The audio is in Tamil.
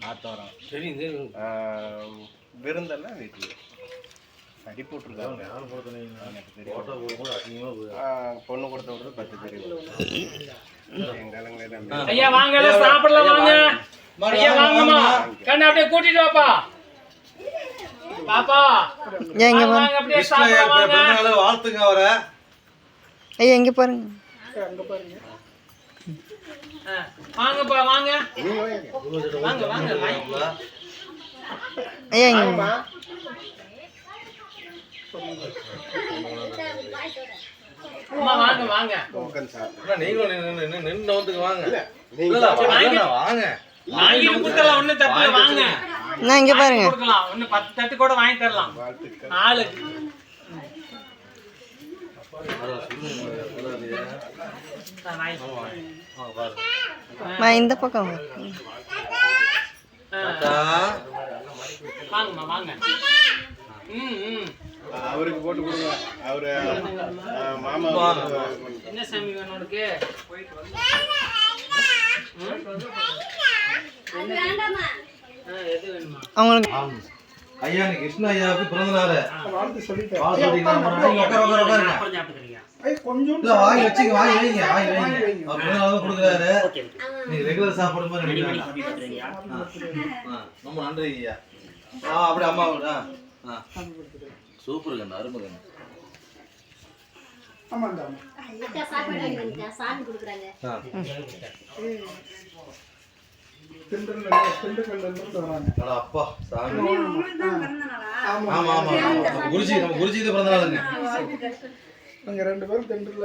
ஆத்தோரம் தெரியும் தெரியும். விருந்தெல்லாம் வீட்டில் அடி போட்டிருக்காங்க. பொண்ணு கொடுத்த விட 10 தெரியும். ஐயா வாங்க, எல்லாம் சாப்பிடலாம் வாங்க. ஐயா வாங்கம்மா, கண்ணு அப்படியே கூட்டிட்டு வாப்பா. பாப்பா எங்க வாங்க, அப்படியே சாப்பிடலாம் வாங்க. வாழ்த்துங்க அவரை. ஐயா எங்க பாருங்க. வாங்கப்பா வாங்க வாங்க வாங்க. ஐயா எங்க அம்மா வாங்க வாங்க. நீங்களும் நின்று வந்துக்கு வாங்க. வாங்க வாங்கிட்டு கொடுக்கலாம், ஒன்றும் தப்பு இல்லை. வாங்க நான் இங்க பாருங்க. கொடுக்கலாம், ஒன்று 10 தட்டு கூட வாங்கி தரலாம் ஆளுக்கு. நான் இந்த பக்கம் வாங்கம்மா வாங்க. அவருக்கு போட்டு கொடுங்க. அவரு மாமா என்ன சாமி வேணும் உனக்கு? எது வேணுமா? அவங்களுக்கு ஐயா கிருஷ்ண ஐயாவுக்கு பிறந்த நாள் வாழ்த்து சொல்லிட்டேன். வாங்கி வச்சுங்க, வாங்கி வைங்க, வாங்கி வைங்க. அவர் பிறந்த நாள் கொடுக்குறாரு. நீங்க ரெகுலர் சாப்பிடும் போது நினைக்கிறீங்க. ரொம்ப நன்றி ஐயா. அப்படியே அம்மா சூப்பர் கண்ணு, அருமை கண்ணு. அப்பா சாமி. ஆமா ஆமா குருஜி, நம்ம குருஜி பிறந்த நாளுங்க. 2 பேரும் தென்றல